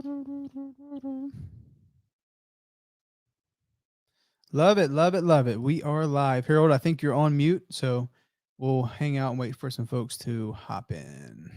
Love it, love it, love it. We are live. Harold, I think you're on mute, so we'll hang out and wait for some folks to hop in.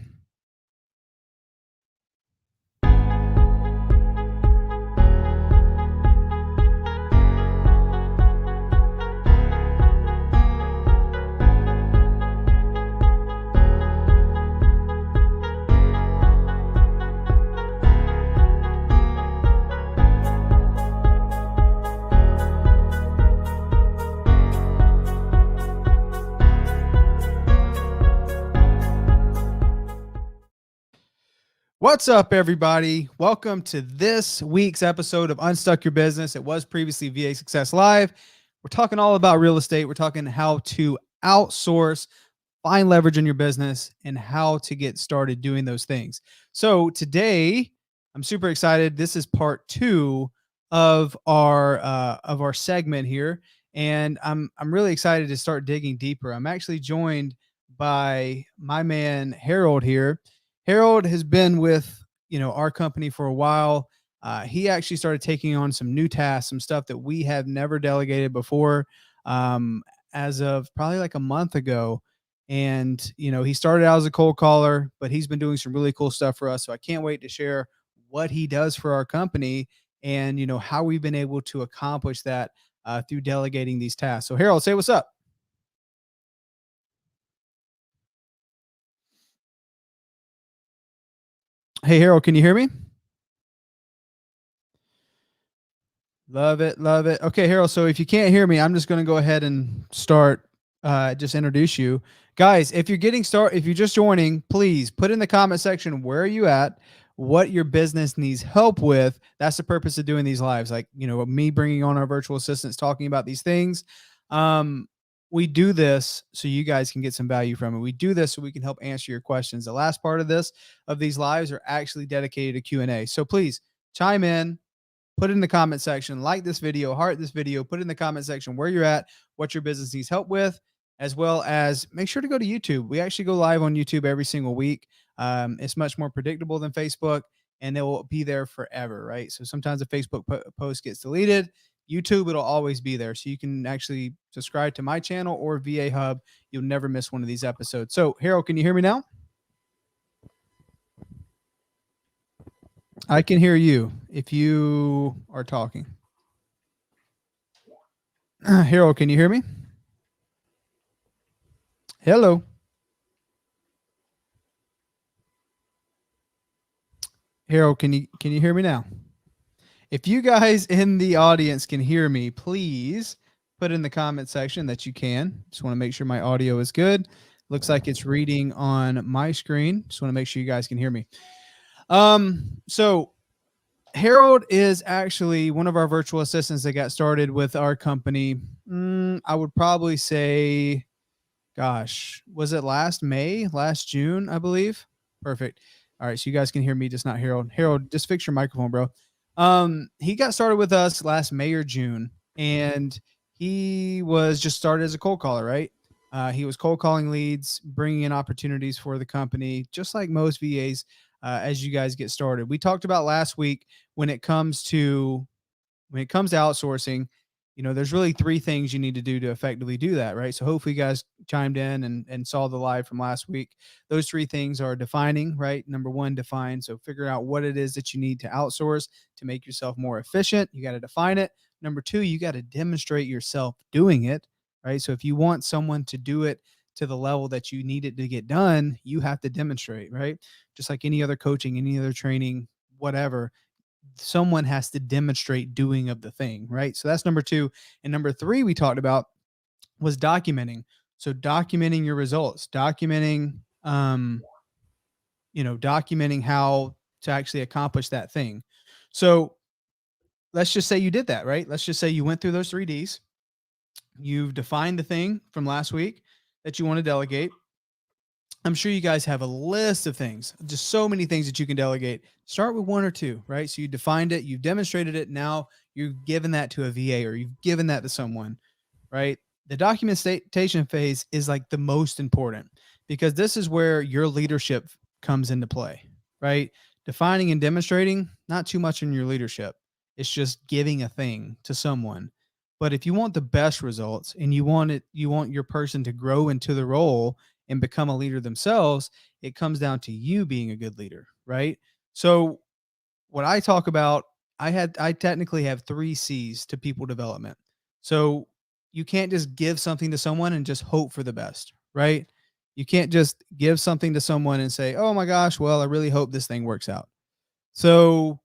What's up, everybody? Welcome to this week's episode of Unstuck Your Business. It was previously VA Success Live. We're talking all about real estate. We're talking how to outsource, find leverage in your business, and how to get started doing those things. So today, I'm super excited. This is part 2 of our segment here, and I'm really excited to start digging deeper. I'm actually joined by my man Harold here. Harold has been with our company for a while. He actually started taking on some new tasks, some stuff that we have never delegated before, as of probably like a month ago. And he started out as a cold caller, but he's been doing some really cool stuff for us. So I can't wait to share what he does for our company and how we've been able to accomplish that through delegating these tasks. So Harold, say what's up. Hey, Harold, can you hear me? Love it. Love it. Okay, Harold. So if you can't hear me, I'm just going to go ahead and start, just introduce you. Guys, if you're just joining, please put in the comment section, where are you at? What your business needs help with. That's the purpose of doing these lives. Like, me bringing on our virtual assistants, talking about these things. We do this so you guys can get some value from it. We do this so we can help answer your questions. The last part of these lives are actually dedicated to Q&A. So please chime in, put it in the comment section, like this video, heart this video, put it in the comment section where you're at, what your business needs help with, as well as make sure to go to YouTube. We actually go live on YouTube every single week. It's much more predictable than Facebook, and they will be there forever, right? So sometimes a Facebook post gets deleted. YouTube, it'll always be there. So you can actually subscribe to my channel or VA Hub. You'll never miss one of these episodes. So Harold, can you hear me now? I can hear you if you are talking. Harold, can you hear me? Hello. Harold, can you hear me now? If you guys in the audience can hear me, please put in the comment section that you can. Just want to make sure my audio is good. Looks like it's reading on my screen. Just want to make sure you guys can hear me. So Harold is actually one of our virtual assistants that got started with our company. I would probably say, gosh, was it last June, I believe? Perfect. All right. So you guys can hear me, just not Harold. Harold, just fix your microphone, bro. He got started with us last May or June, and he was just started as a cold caller, right? He was cold calling leads, bringing in opportunities for the company, just like most VAs. As you guys get started, we talked about last week when it comes to outsourcing, there's really 3 things you need to do to effectively do that, right? So hopefully you guys chimed in and saw the live from last week. Those 3 things are defining, right? Number 1, define. So figure out what it is that you need to outsource to make yourself more efficient. You got to define it. Number 2, you got to demonstrate yourself doing it, right? So if you want someone to do it to the level that you need it to get done, you have to demonstrate, right? Just like any other coaching, any other training, whatever, someone has to demonstrate doing of the thing, right? So that's number 2. And number 3 we talked about was documenting. So documenting your results, documenting documenting how to actually accomplish that thing. So let's just say you did that, right? Let's just say you went through those 3 Ds. You've defined the thing from last week that you want to delegate. I'm sure you guys have a list of things, just so many things that you can delegate. Start with 1 or 2, right? So you defined it, you've demonstrated it. Now you've given that to a VA or you've given that to someone, right? The documentation phase is like the most important because this is where your leadership comes into play, right? Defining and demonstrating, not too much in your leadership. It's just giving a thing to someone. But if you want the best results and you want your person to grow into the role and become a leader themselves, it comes down to you being a good leader, right? So what I talk about, I technically have 3 C's to people development. So you can't just give something to someone and just hope for the best, right? You can't just give something to someone and say, "Oh my gosh, well, I really hope this thing works out." So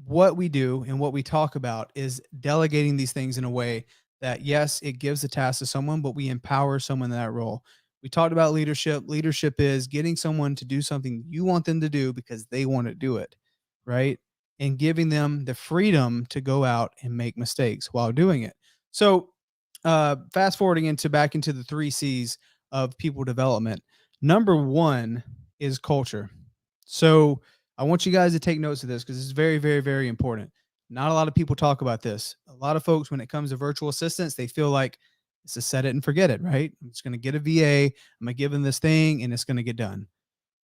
what we do and what we talk about is delegating these things in a way that, yes, it gives the task to someone, but we empower someone in that role. We talked about leadership. Leadership is getting someone to do something you want them to do because they want to do it, right? And giving them the freedom to go out and make mistakes while doing it. So, fast forwarding into back into the 3 C's of people development. Number one is culture. So, I want you guys to take notes of this because it's very, very, very important. Not a lot of people talk about this. A lot of folks, when it comes to virtual assistants, they feel like it's a set it and forget it, right? I'm just going to get a VA, I'm going to give them this thing, and it's going to get done.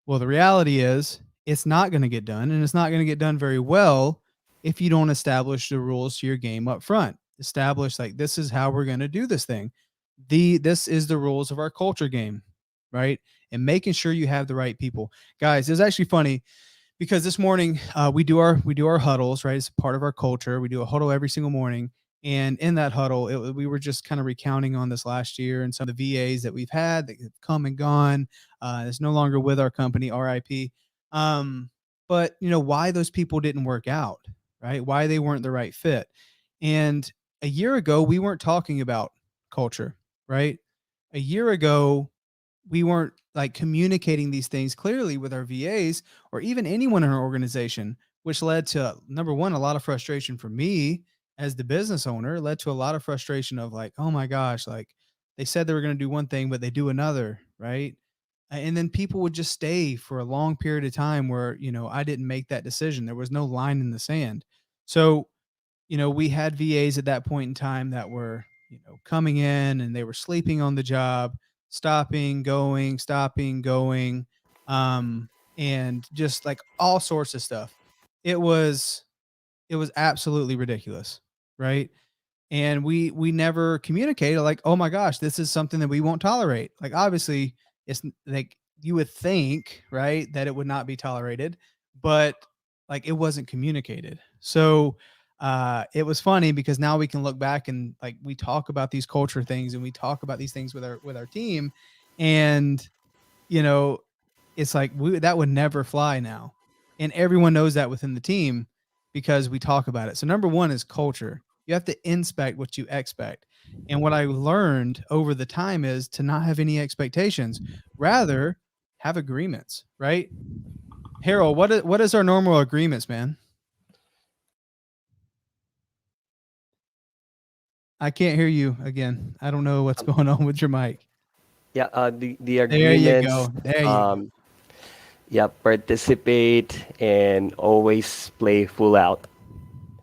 Well, the reality is it's not going to get done, and it's not going to get done very well if you don't establish the rules to your game up front. Establish like this is how we're going to do this thing. This is the rules of our culture game, right? And making sure you have the right people. Guys, it's actually funny because this morning we do our huddles, right? It's part of our culture. We do a huddle every single morning, and in that huddle, we were just kind of recounting on this last year and some of the VAs that we've had that have come and gone. It's no longer with our company, RIP. But why those people didn't work out, right? Why they weren't the right fit. And a year ago, we weren't talking about culture, right? A year ago, we weren't like communicating these things clearly with our VAs or even anyone in our organization, which led to number one, a lot of frustration for me as the business owner, led to a lot of frustration of like, oh my gosh, like they said they were going to do one thing, but they do another, right? And then people would just stay for a long period of time where, I didn't make that decision. There was no line in the sand. So we had VAs at that point in time that were, coming in and they were sleeping on the job, stopping, going, and just like all sorts of stuff. It was it was absolutely ridiculous, right? And we never communicated like, oh my gosh, this is something that we won't tolerate. Like obviously, like you would think, right, that it would not be tolerated, but like it wasn't communicated. So it was funny because now we can look back and like we talk about these culture things and we talk about these things with our team, and you know it's like that would never fly now, and everyone knows that within the team because we talk about it. So number one is culture. You have to inspect what you expect. And what I learned over the time is to not have any expectations, rather have agreements, right? Harold, what is our normal agreements, man? I can't hear you again. I don't know what's going on with your mic. Yeah, the There you agreements, go. There you go. um, yeah, participate and always play full out.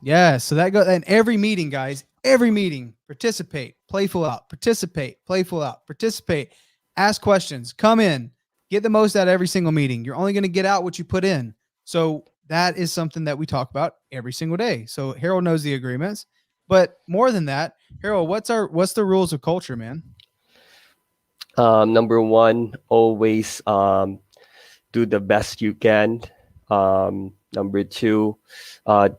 Yeah, so that goes in every meeting, guys. Every meeting, participate, playful out, participate, playful out, participate, ask questions, come in, get the most out of every single meeting. You're only going to get out what you put in. So that is something that we talk about every single day. So Harold knows the agreements, but more than that, Harold, what's the rules of culture, man? Number one, always do the best you can. Number two,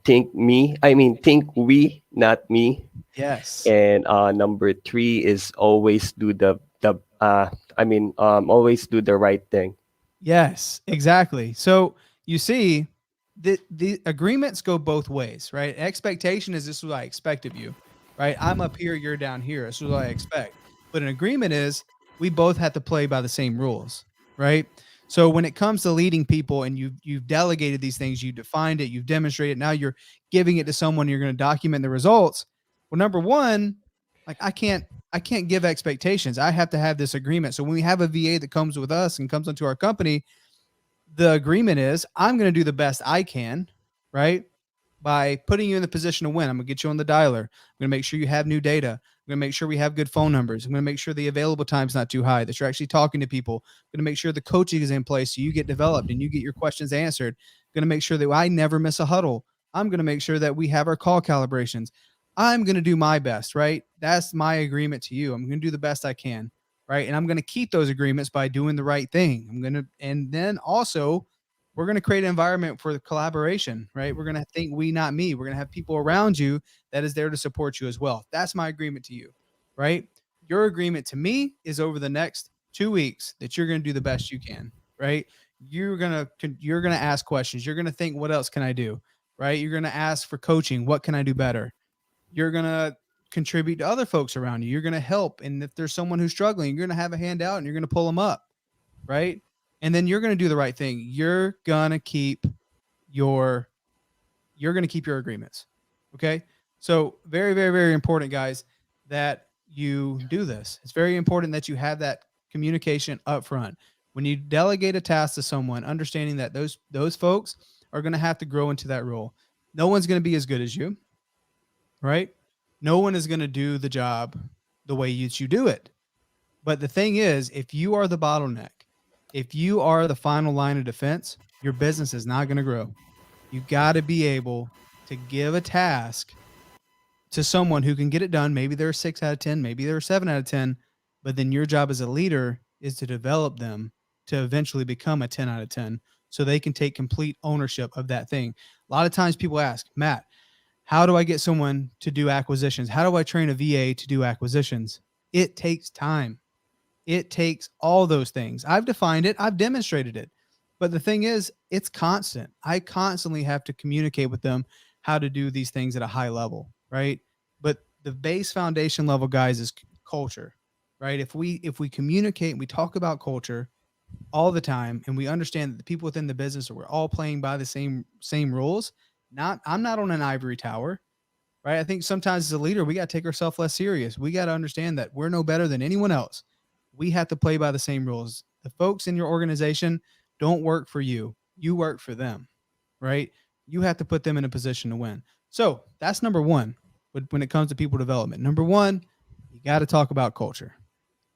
think we, not me. Yes. And number three is always do always do the right thing. Yes, exactly. So you see, the agreements go both ways, right? Expectation is this is what I expect of you, right? I'm up here, you're down here. This is what I expect. But an agreement is we both have to play by the same rules, right? So when it comes to leading people and you've delegated these things, you defined it, you've demonstrated, now you're giving it to someone, you're going to document the results. Well, number one, like I can't give expectations. I have to have this agreement. So when we have a VA that comes with us and comes into our company, the agreement is I'm going to do the best I can, right? By putting you in the position to win. I'm going to get you on the dialer. I'm going to make sure you have new data. I'm I'm going to make sure we have good phone numbers. I'm going to make sure the available time's not too high, that you're actually talking to people. I'm going to make sure the coaching is in place so you get developed and you get your questions answered. I'm going to make sure that I never miss a huddle. I'm going to make sure that we have our call calibrations. I'm going to do my best, right? That's my agreement to you. I'm going to do the best I can, right? And I'm going to keep those agreements by doing the right thing. And then also, we're going to create an environment for the collaboration, right? We're going to think we, not me. We're going to have people around you that is there to support you as well. That's my agreement to you, right? Your agreement to me is over the next 2 weeks that you're going to do the best you can, right? You're going to ask questions. You're going to think, what else can I do? Right? You're going to ask for coaching. What can I do better? You're going to contribute to other folks around you. You're going to help. And if there's someone who's struggling, you're going to have a hand out and you're going to pull them up, right? And then you're going to do the right thing. You're going to keep your agreements. Okay? So very, very, very important, guys, that you do this. It's very important that you have that communication up front. When you delegate a task to someone, understanding that those folks are going to have to grow into that role. No one's going to be as good as you, right? No one is going to do the job the way you do it. But the thing is, if you are the bottleneck, if you are the final line of defense, your business is not going to grow. You got to be able to give a task to someone who can get it done. Maybe they're 6 out of 10, maybe they're 7 out of 10, but then your job as a leader is to develop them to eventually become a 10 out of 10 so they can take complete ownership of that thing. A lot of times people ask, Matt, how do I get someone to do acquisitions? How do I train a VA to do acquisitions? It takes time. It takes all those things. I've defined it. I've demonstrated it. But the thing is, it's constant. I constantly have to communicate with them how to do these things at a high level, right? But the base foundation level, guys, is culture, right? If we communicate and we talk about culture all the time, and we understand that the people within the business are, we're all playing by the same rules. I'm not on an ivory tower, right? I think sometimes as a leader, we got to take ourselves less serious. We got to understand that we're no better than anyone else. We have to play by the same rules. The folks in your organization don't work for you. You work for them, right? You have to put them in a position to win. So that's number one when it comes to people development. Number one, you got to talk about culture.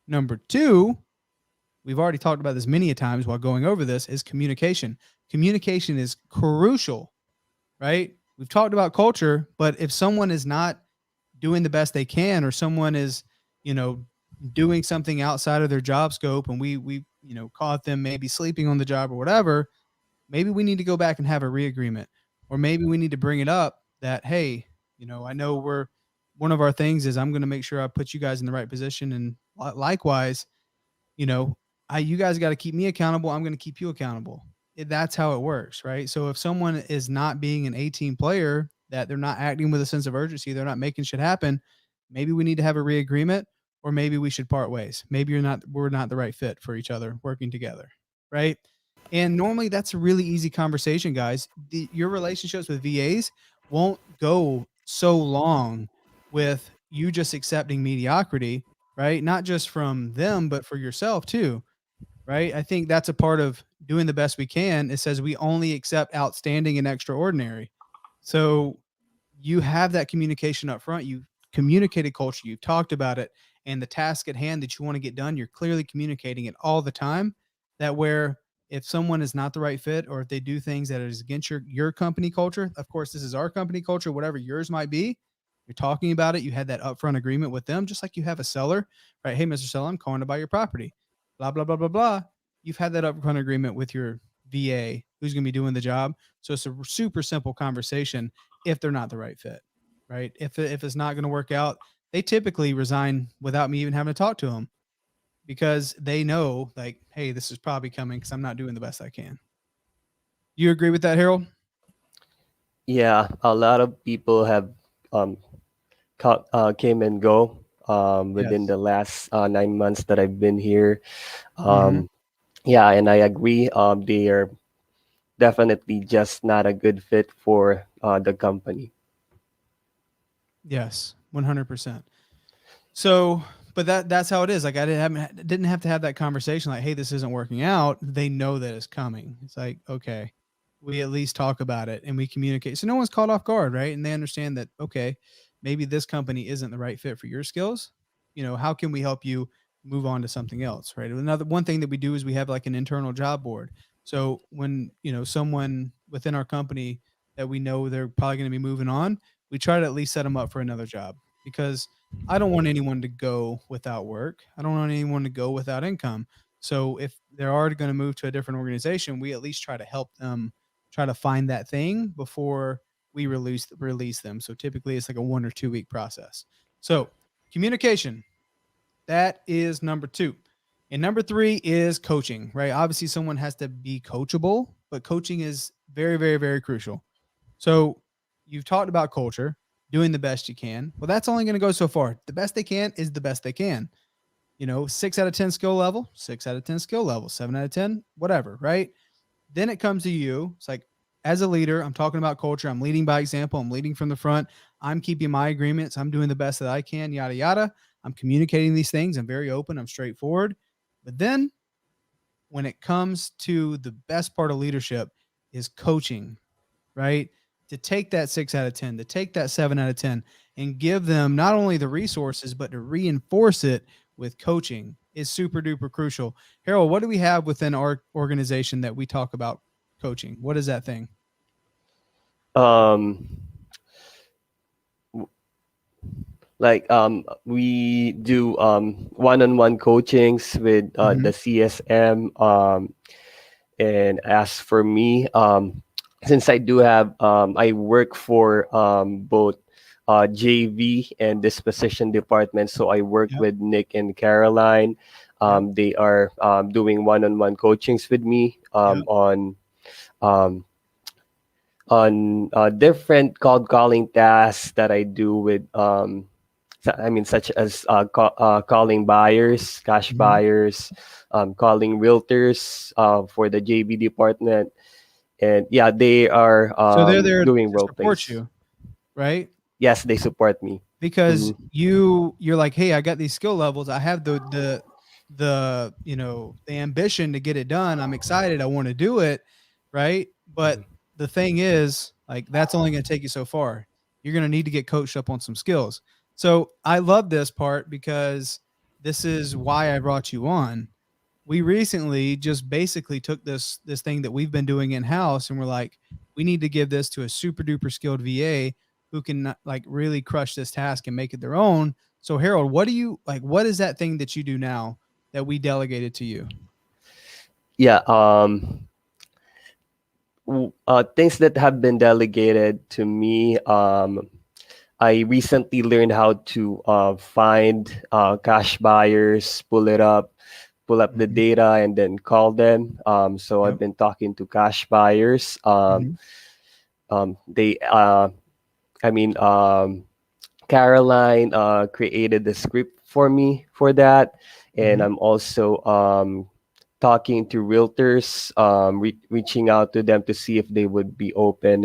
Number two, we've already talked about this many times while going over this, is communication. Communication is crucial, right? We've talked about culture, but if someone is not doing the best they can, or someone is, doing something outside of their job scope, and we caught them maybe sleeping on the job or whatever, maybe we need to go back and have a re-agreement, or maybe we need to bring it up that, hey, I know one of our things is I'm going to make sure I put you guys in the right position, and likewise, you guys got to keep me accountable. I'm going to keep you accountable. That's how it works, right? So if someone is not being an A-team player, that they're not acting with a sense of urgency, they're not making shit happen, maybe we need to have a re-agreement, or maybe we should part ways. Maybe we're not the right fit for each other working together, right? And normally that's a really easy conversation, guys. Your relationships with VAs won't go so long with you just accepting mediocrity, right? Not just from them, but for yourself too, right? I think that's a part of doing the best we can. It says we only accept outstanding and extraordinary. So you have that communication up front. You've communicated culture. You've talked about it. And the task at hand that you want to get done, you're clearly communicating it all the time. That where if someone is not the right fit, or if they do things that is against your company culture, of course, this is our company culture, whatever yours might be, you're talking about it. You had that upfront agreement with them, just like you have a seller, right? Hey, Mr. Seller, I'm calling to buy your property, blah, blah, blah, blah, blah. You've had that upfront agreement with your VA who's going to be doing the job. So it's a super simple conversation if they're not the right fit, right? If it's not going to work out, they typically resign without me even having to talk to them, because they know, like, hey, this is probably coming because I'm not doing the best I can. You agree with that, Harold? Yeah, a lot of people have um, came and go within Yes. the last 9 months that I've been here. Mm-hmm. Yeah, and I agree. They are definitely just not a good fit for the company. Yes, 100%. So, but that's how it is. Like, I didn't have to have that conversation. Like, hey, this isn't working out. They know that it's coming. It's like, okay, we at least talk about it and we communicate. So no one's caught off guard, right? And they understand that, okay, maybe this company isn't the right fit for your skills. How can we help you move on to something else, right? Another one thing that we do is we have like an internal job board. So when, someone within our company that we know they're probably going to be moving on, we try to at least set them up for another job, because I don't want anyone to go without work. I don't want anyone to go without income. So if they're already going to move to a different organization, we at least try to help them try to find that thing before we release them. So typically it's like a 1 or 2 week process. So communication, that is number 2. And number 3 is coaching, right? Obviously someone has to be coachable, but coaching is very, very, very crucial. So you've talked about culture, doing the best you can. Well, that's only going to go so far. The best they can is the best they can. 6 out of 10 skill level, 6 out of 10 skill level, 7 out of 10, whatever, right? Then it comes to you. It's like, as a leader, I'm talking about culture. I'm leading by example. I'm leading from the front. I'm keeping my agreements. I'm doing the best that I can, yada, yada. I'm communicating these things. I'm very open. I'm straightforward. But then when it comes to the best part of leadership is coaching, right? To take that 6 out of 10, to take that 7 out of 10 and give them not only the resources, but to reinforce it with coaching is super duper crucial. Harold, what do we have within our organization that we talk about coaching? What is that thing? Um, like we do one-on-one coachings with Mm-hmm. the CSM. And as for me, since I do have I work for both JV and disposition department, so I work Yep. with Nick and Caroline. Yep. They are doing one-on-one coachings with me Yep. um, on different cold calling tasks that I do with I mean, such as calling buyers, cash Mm-hmm. buyers, calling realtors for the JV department, and yeah, they are So they're there doing to role support plays. you, right? Yes, they support me. Because Hmm. you're like, hey, I got these skill levels, I have the ambition to get it done, I'm excited, I want to do it, right? But the thing is, like, that's only going to take you so far. You're going to need to get coached up on some skills. So I love this part because this is why I brought you on. We recently just basically took this thing that we've been doing in house, and we're like, we need to give this to a super duper skilled VA who can like really crush this task and make it their own. So Harold, what do you like? What is that thing that you do now that we delegated to you? Yeah, things that have been delegated to me. I recently learned how to find cash buyers, pull up the Mhm. data, and then call them. So I've Yep. been talking to cash buyers. Mhm. They, I mean, Caroline created the script for me for that, and Mhm. I'm also talking to realtors, reaching out to them to see if they would be open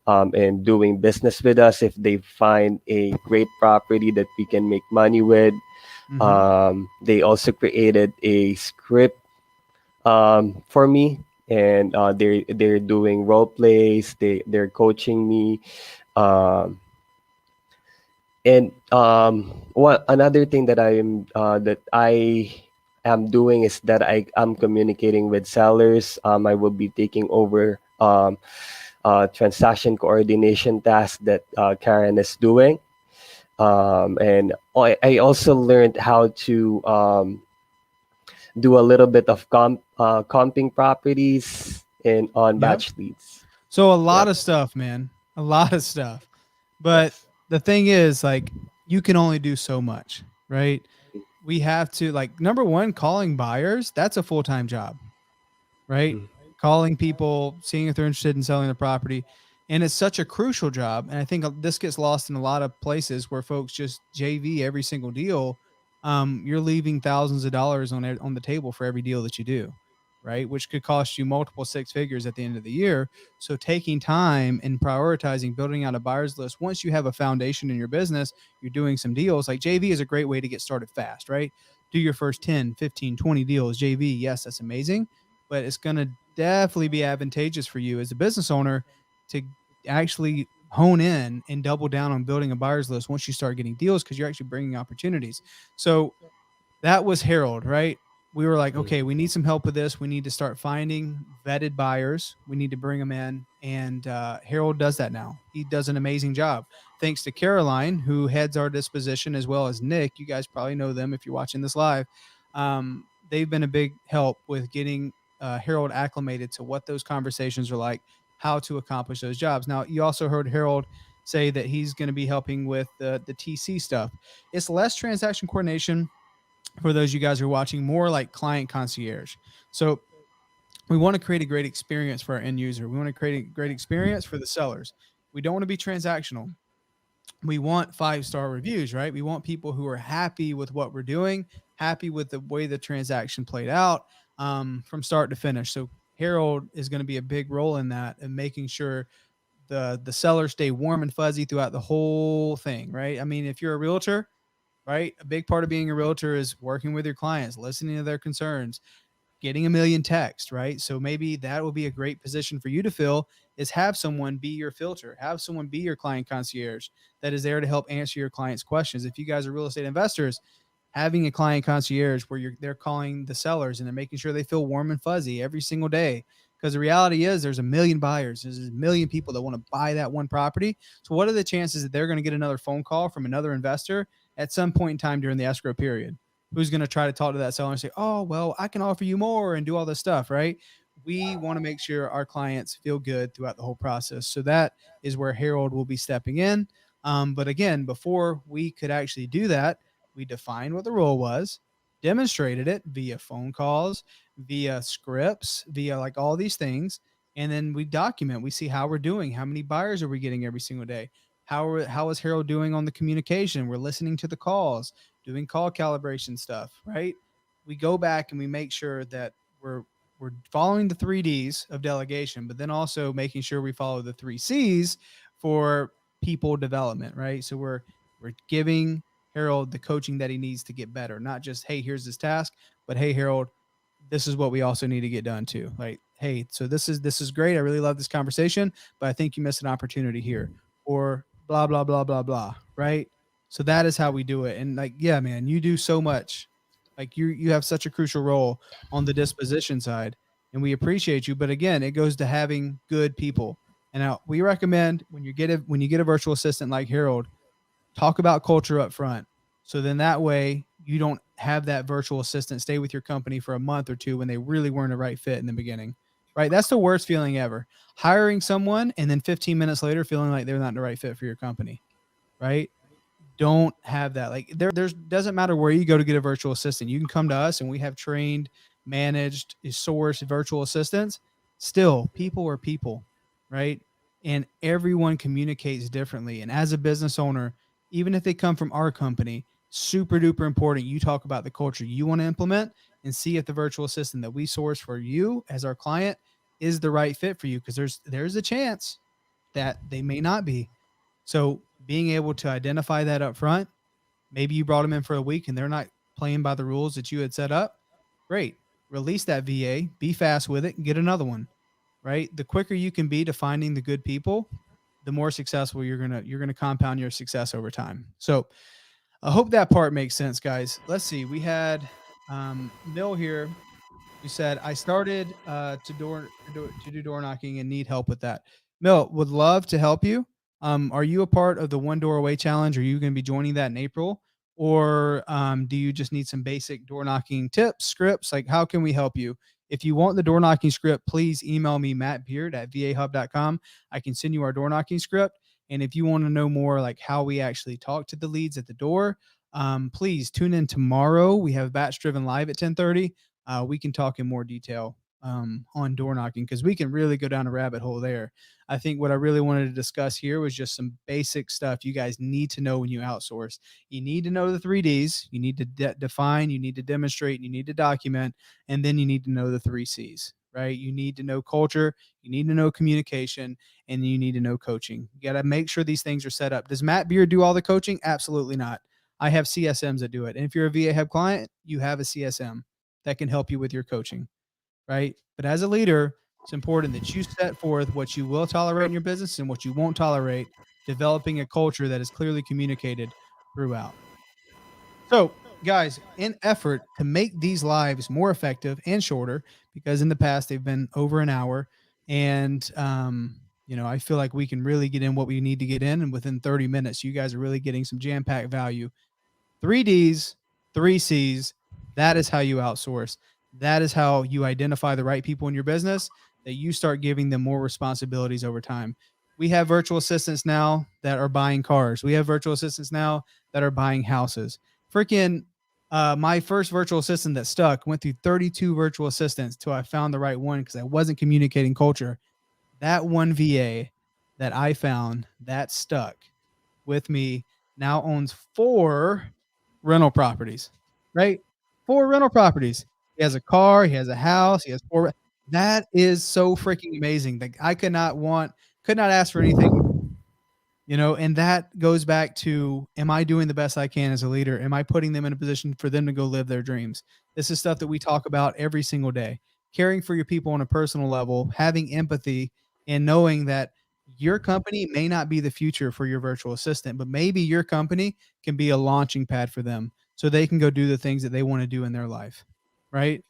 and doing business with us if they find a great property that we can make money with. Mhm. They also created a script for me, and they're doing role plays. They're coaching me. Um, and what another thing that I am doing is that am communicating with sellers. I will be taking over transaction coordination task that Karen is doing. And I also learned how to do a little bit of comping properties in on Yep. batch leads. So a Yep. lot of stuff, man. A lot of stuff. But Yes. the thing is, like, you can only do so much, right? We have to, like, number one, calling buyers, that's a full-time job, right? Mm. Calling people, seeing if they're interested in selling the property. And it's such a crucial job. And I think this gets lost in a lot of places where folks just JV every single deal. You're leaving thousands of dollars on the table for every deal that you do, right? Which could cost you multiple six figures at the end of the year. So taking time and prioritizing building out a buyer's list. Once you have a foundation in your business, you're doing some deals. Like JV is a great way to get started fast, right? Do your first 10, 15, 20 deals. JV, yes, that's amazing, but it's going to definitely be advantageous for you as a business owner to actually hone in and double down on building a buyer's list once you start getting deals, because you're actually bringing opportunities. So that was Harold, right? We were like, Mm. okay, we need some help with this. We need to start finding vetted buyers. We need to bring them in. And Harold does that now. He does an amazing job. Thanks to Caroline, who heads our disposition, as well as Nick. You guys probably know them if you're watching this live. They've been a big help with getting Harold acclimated to what those conversations are like, how to accomplish those jobs. Now, you also heard Harold say that he's going to be helping with the TC stuff. It's less transaction coordination for those of you guys who are watching, more like client concierge. So we want to create a great experience for our end user. We want to create a great experience for the sellers. We don't want to be transactional. We want 5-star reviews, right? We want people who are happy with what we're doing, happy with the way the transaction played out from start to finish. So Harold is going to be a big role in that and making sure the sellers stay warm and fuzzy throughout the whole thing, right? I mean, if you're a realtor, right? A big part of being a realtor is working with your clients, listening to their concerns, getting a million texts, right? So maybe that will be a great position for you to fill, is have someone be your filter, have someone be your client concierge that is there to help answer your clients' questions. If you guys are real estate investors, having a client concierge where they're calling the sellers and they're making sure they feel warm and fuzzy every single day. Because the reality is there's a million buyers, there's a million people that want to buy that one property. So what are the chances that they're going to get another phone call from another investor at some point in time during the escrow period? Who's going to try to talk to that seller and say, oh, well, I can offer you more and do all this stuff, right? We want to make sure our clients feel good throughout the whole process. So that is where Harold will be stepping in. But again, before we could actually do that, we defined what the role was, demonstrated it via phone calls, via scripts, via like all these things. And then we document, we see how we're doing, how many buyers are we getting every single day? How is Harold doing on the communication? We're listening to the calls, doing call calibration stuff, right? We go back and we make sure that we're following the 3Ds of delegation, but then also making sure we follow the 3Cs for people development, right? So we're giving Harold the coaching that he needs to get better, not just, hey, here's this task, but hey, Harold, this is what we also need to get done too. Like, hey, so this is great. I really love this conversation, but I think you missed an opportunity here, or blah blah blah blah blah. Right. So that is how we do it. And like, yeah, man, you do so much. Like you have such a crucial role on the disposition side, and we appreciate you. But again, it goes to having good people. And now we recommend when you get a virtual assistant like Harold, talk about culture up front. So then that way you don't have that virtual assistant stay with your company for a month or two when they really weren't a right fit in the beginning. Right? That's the worst feeling ever. Hiring someone and then 15 minutes later feeling like they're not the right fit for your company. Right? Don't have that. Like there's doesn't matter where you go to get a virtual assistant. You can come to us and we have trained, managed, sourced virtual assistants. Still, people are people, right? And everyone communicates differently. And as a business owner, even if they come from our company, super duper important. You talk about the culture you want to implement and see if the virtual assistant that we source for you as our client is the right fit for you. Because there's a chance that they may not be. So being able to identify that up front, maybe you brought them in for a week and they're not playing by the rules that you had set up. Great. Release that VA, be fast with it, and get another one. Right? The quicker you can be to finding the good people, the more successful you're gonna compound your success over time. So I hope that part makes sense, guys. Let's see. We had Mill here who said, I started to do door knocking and need help with that. Mill, would love to help you. Are you a part of the One Door Away Challenge? Are you going to be joining that in April? Or do you just need some basic door knocking tips, scripts? Like, how can we help you? If you want the door knocking script, please email me, Mattbeard at vahub.com. I can send you our door knocking script. And if you want to know more, like how we actually talk to the leads at the door, please tune in tomorrow. We have BatchDriven live at 10:30. We can talk in more detail on door knocking because we can really go down a rabbit hole there. I think what I really wanted to discuss here was just some basic stuff you guys need to know when you outsource. You need to know the 3Ds. You need to define, you need to demonstrate, you need to document, and then you need to know the 3Cs, right? You need to know culture, you need to know communication, and you need to know coaching. You got to make sure these things are set up. Does Mattbeard do all the coaching? Absolutely not. I have CSMs that do it. And if you're a VA Hub client, you have a CSM that can help you with your coaching, right? But as a leader, It's important that you set forth what you will tolerate in your business and what you won't tolerate, developing a culture that is clearly communicated throughout. So, guys, in effort to make these lives more effective and shorter, because in the past they've been over an hour, and I feel like we can really get in what we need to get in, and within 30 minutes, you guys are really getting some jam-packed value. 3Ds, 3Cs. That is how you outsource. That is how you identify the right people in your business, that you start giving them more responsibilities over time. We have virtual assistants now that are buying cars. We have virtual assistants now that are buying houses. Freaking my first virtual assistant that stuck went through 32 virtual assistants till I found the right one because I wasn't communicating culture. That one VA that I found that stuck with me now owns 4 rental properties, right? 4 rental properties. He has a car, he has a house, he has 4. That is so freaking amazing. Like I could not ask for anything, and that goes back to, am I doing the best I can as a leader? Am I putting them in a position for them to go live their dreams? This is stuff that we talk about every single day. Caring for your people on a personal level, having empathy, and knowing that your company may not be the future for your virtual assistant, but maybe your company can be a launching pad for them so they can go do the things that they want to do in their life, right?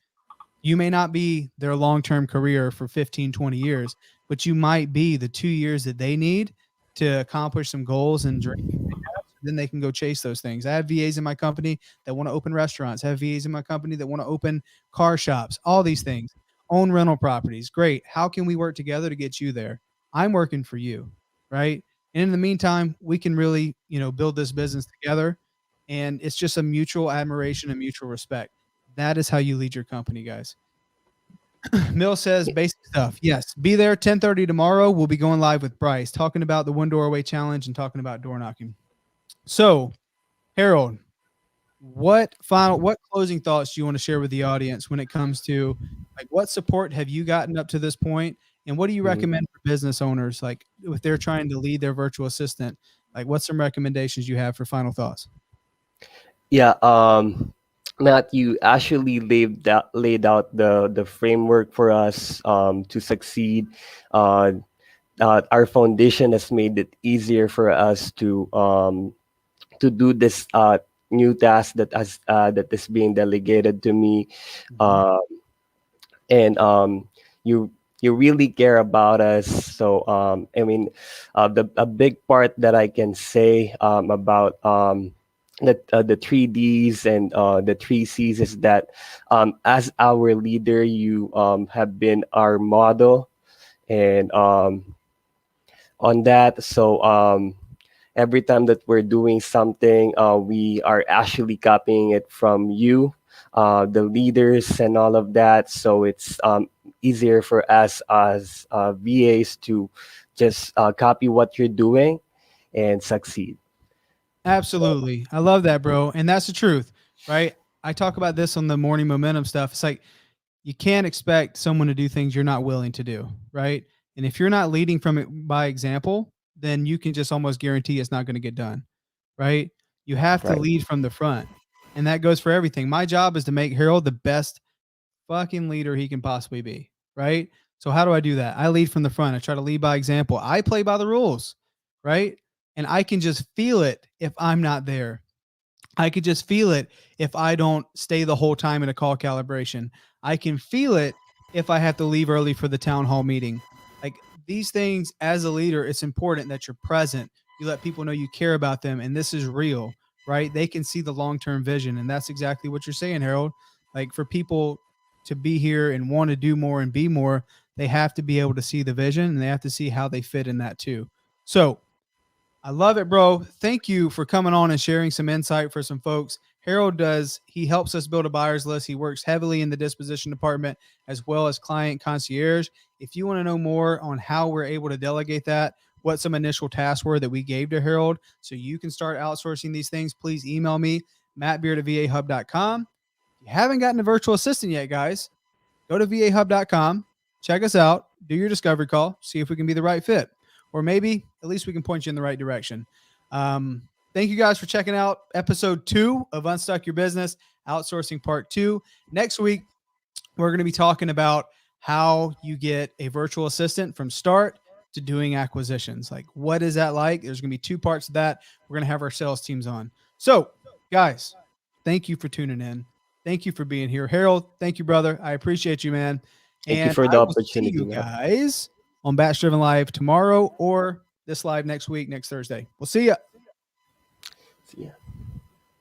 You may not be their long-term career for 15, 20 years, but you might be the 2 years that they need to accomplish some goals and dreams. Then they can go chase those things. I have VAs in my company that want to open restaurants. I have VAs in my company that want to open car shops, all these things, own rental properties. Great. How can we work together to get you there? I'm working for you, right? And in the meantime, we can really, build this business together. And it's just a mutual admiration and mutual respect. That is how you lead your company, guys. Mill says basic stuff. Yes. Be there 10:30 tomorrow. We'll be going live with Bryce, talking about the one door away challenge and talking about door knocking. So, Harold, what closing thoughts do you want to share with the audience when it comes to like what support have you gotten up to this point, and what do you Mhm. recommend for business owners, like if they're trying to lead their virtual assistant? Like, what's some recommendations you have for final thoughts? Yeah, Matt, you actually laid out the framework for us to succeed. Uh, our foundation has made it easier for us to do this new task that is being delegated to me, Mhm. uh, and you you really care about us. So I mean, the a big part that I can say about the 3Ds and the 3Cs is that as our leader, you have been our model, and on that. So every time that we're doing something, we are actually copying it from you, the leaders, and all of that. So it's easier for us as VAs to just copy what you're doing and succeed. Absolutely. I love that, bro. And that's the truth, right? I talk about this on the morning momentum stuff. It's like you can't expect someone to do things you're not willing to do, right? And if you're not leading from it by example, then you can just almost guarantee it's not going to get done, right? You have to Right. lead from the front. And that goes for everything. My job is to make Harold the best fucking leader he can possibly be, right? So how do I do that? I lead from the front. I try to lead by example. I play by the rules, right? And I can just feel it if I'm not there. I could just feel it if I don't stay the whole time in a call calibration. I can feel it if I have to leave early for the town hall meeting. Like these things, as a leader, it's important that you're present. You let people know you care about them, and this is real, right? They can see the long term vision. And that's exactly what you're saying, Harold. Like for people to be here and want to do more and be more, they have to be able to see the vision and they have to see how they fit in that too. So, I love it, bro. Thank you for coming on and sharing some insight for some folks. Harold he helps us build a buyer's list. He works heavily in the disposition department as well as client concierge. If you want to know more on how we're able to delegate that, what some initial tasks were that we gave to Harold so you can start outsourcing these things, please email me, mattbeard@vahub.com. If you haven't gotten a virtual assistant yet, guys, go to vahub.com, check us out, do your discovery call, see if we can be the right fit. Or maybe at least we can point you in the right direction. Thank you guys for checking out episode 2 of Unstuck Your Business, Outsourcing Part 2. Next week, we're going to be talking about how you get a virtual assistant from start to doing acquisitions. Like, what is that like? There's going to be two parts of that. We're going to have our sales teams on. So, guys, thank you for tuning in. Thank you for being here. Harold, thank you, brother. I appreciate you, man. Thank you And for I the will see opportunity, you Matt. guys on BatchDriven Live tomorrow or this live next week, next Thursday. We'll see you. See ya.